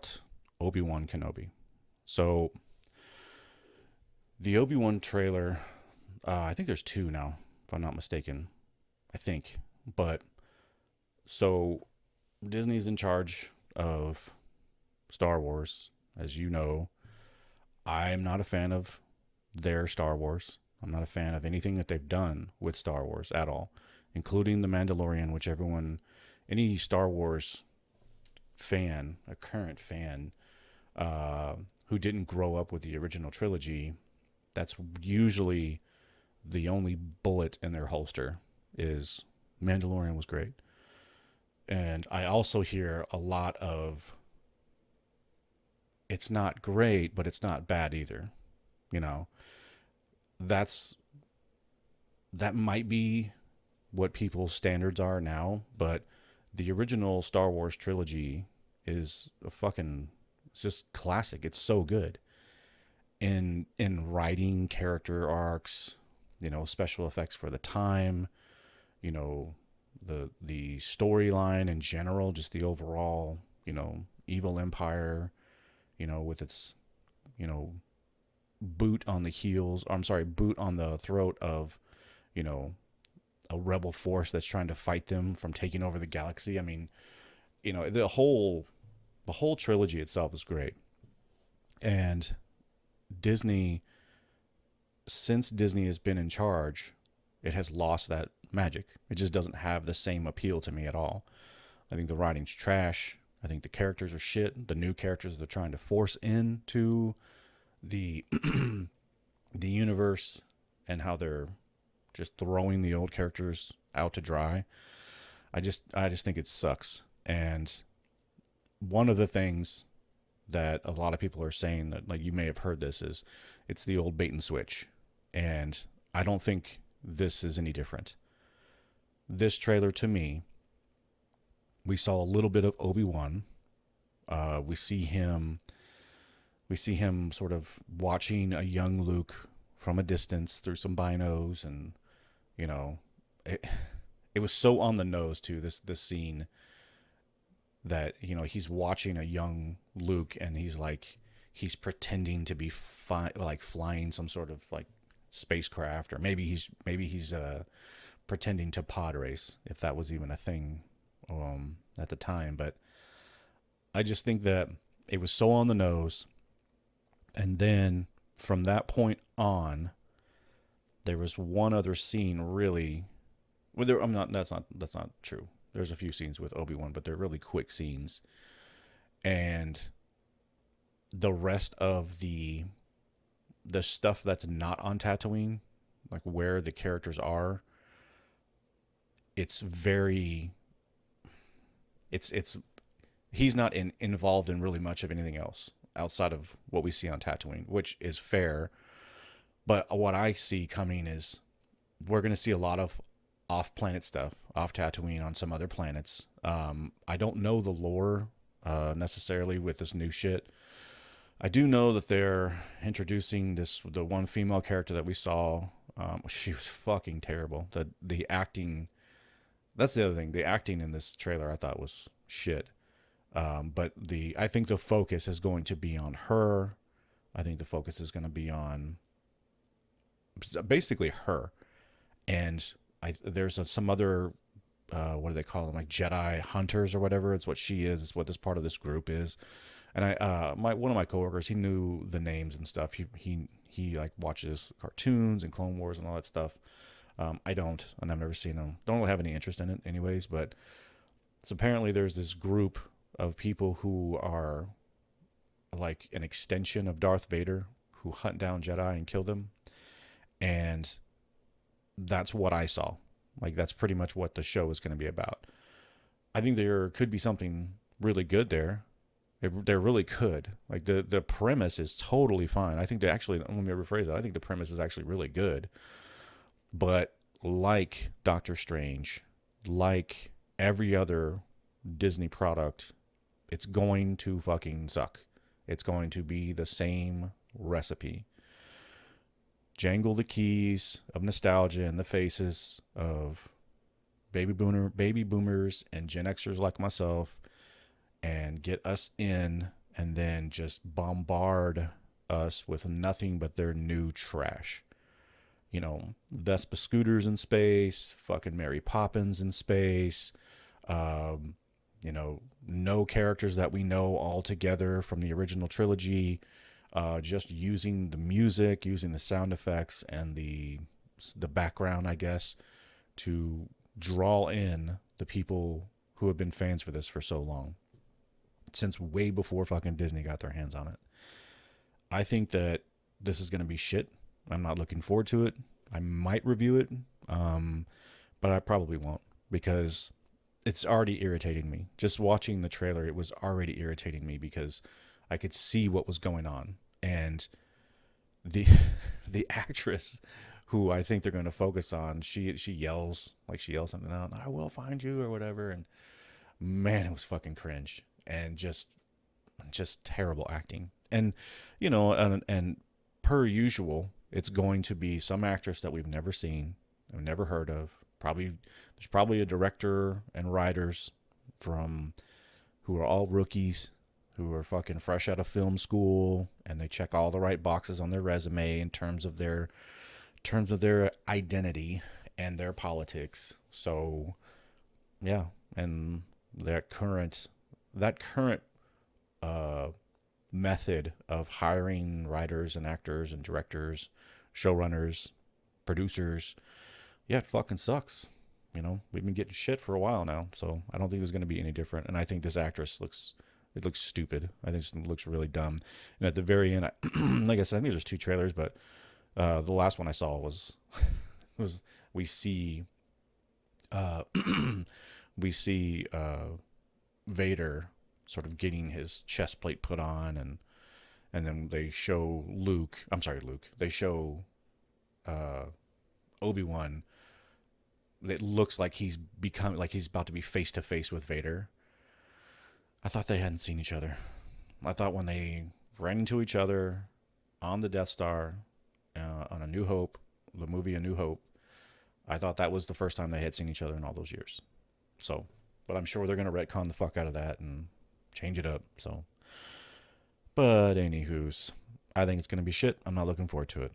about Obi-Wan Kenobi. So the Obi-Wan trailer, I think there's two now, if I'm not mistaken. I think. But so Disney's in charge of Star Wars, as you know. I'm not a fan of their Star Wars. I'm not a fan of anything that they've done with Star Wars at all, including The Mandalorian, which any Star Wars fan, a current fan, who didn't grow up with the original trilogy, that's usually the only bullet in their holster is Mandalorian was great. And I also hear a lot of it's not great, but it's not bad either. You know, that's that might be what people's standards are now, but the original Star Wars trilogy is a fucking it's just classic. It's so good in writing character arcs, special effects for the time, you know, the storyline in general, just the overall, evil empire, with its, you know, boot on the throat of, you know, a rebel force that's trying to fight them from taking over the galaxy. I mean, the whole trilogy itself is great. And Disney, since Disney has been in charge, it has lost that magic. It just doesn't have the same appeal to me at all. I think the writing's trash. I think the characters are shit. The new characters they're trying to force into the the universe and how they're just throwing the old characters out to dry. I just think it sucks. And one of the things that a lot of people are saying that, like, you may have heard this, is it's the old bait and switch. And I don't think this is any different. This trailer, to me, we saw a little bit of Obi-Wan. We see him sort of watching a young Luke from a distance through some binos, and it was so on the nose too, this scene, that he's watching a young Luke, and he's pretending to be flying some sort of like spacecraft, or maybe he's pretending to pod race, if that was even a thing at the time. But I just think that it was so on the nose. And then from that point on, there was one other scene really. Well, that's not true. There's a few scenes with Obi-Wan, but they're really quick scenes. And the rest of the stuff that's not on Tatooine, like where the characters are, it's he's not involved in really much of anything else outside of what we see on Tatooine, which is fair. But what I see coming is we're going to see a lot of off-planet stuff, off Tatooine, on some other planets. I don't know the lore necessarily with this new shit. I do know that they're introducing the one female character that we saw. She was fucking terrible. The acting, that's the other thing. The acting in this trailer I thought was shit. But I think the focus is going to be on her. I think the focus is going to be on basically her. And there's some other, what do they call them? Like Jedi hunters or whatever. It's what she is. It's what this part of this group is. And one of my coworkers, he knew the names and stuff. He like watches cartoons and Clone Wars and all that stuff. I don't, and I've never seen them. Don't really have any interest in it anyways. But so apparently there's this group of people who are like an extension of Darth Vader, who hunt down Jedi and kill them. And that's what I saw. Like, that's pretty much what the show is going to be about. I think there could be something really good there. There really could. Like, the premise is totally fine. I think let me rephrase that. I think the premise is actually really good. But like Doctor Strange, like every other Disney product, it's going to fucking suck. It's going to be the same recipe. Jangle the keys of nostalgia in the faces of baby boomers and Gen Xers like myself, and get us in and then just bombard us with nothing but their new trash. You know, Vespa scooters in space, fucking Mary Poppins in space, um, no characters that we know altogether from the original trilogy, just using the music, using the sound effects and the background, I guess, to draw in the people who have been fans for this for so long, since way before fucking Disney got their hands on it. I think that this is going to be shit. I'm not looking forward to it. I might review it, um, but I probably won't because it's already irritating me. Just watching the trailer, it was already irritating me because I could see what was going on, and the the actress who I think they're going to focus on, she yells something out, "I will find you" or whatever, and man, it was fucking cringe and just terrible acting. And and per usual, it's going to be some actress that we've never seen, I've never heard of. There's probably a director and writers from who are all rookies, who are fucking fresh out of film school, and they check all the right boxes on their resume in terms of their identity and their politics. So yeah, and that current uh, method of hiring writers and actors and directors, showrunners, producers, yeah, it fucking sucks. We've been getting shit for a while now, so I don't think there's going to be any different. And I think this actress looks stupid. I think it looks really dumb. And at the very end, like I said, I think there's two trailers, but the last one I saw was was we see uh, we see Vader sort of getting his chest plate put on, and then they show Luke. I'm sorry, Luke. They show uh, Obi Wan. It looks like he's about to be face to face with Vader. I thought they hadn't seen each other. I thought when they ran into each other on the Death Star on A New Hope, the movie A New Hope, I thought that was the first time they had seen each other in all those years. So, but I'm sure they're gonna retcon the fuck out of that and change it up. So, but anywho's, I think it's gonna be shit. I'm not looking forward to it.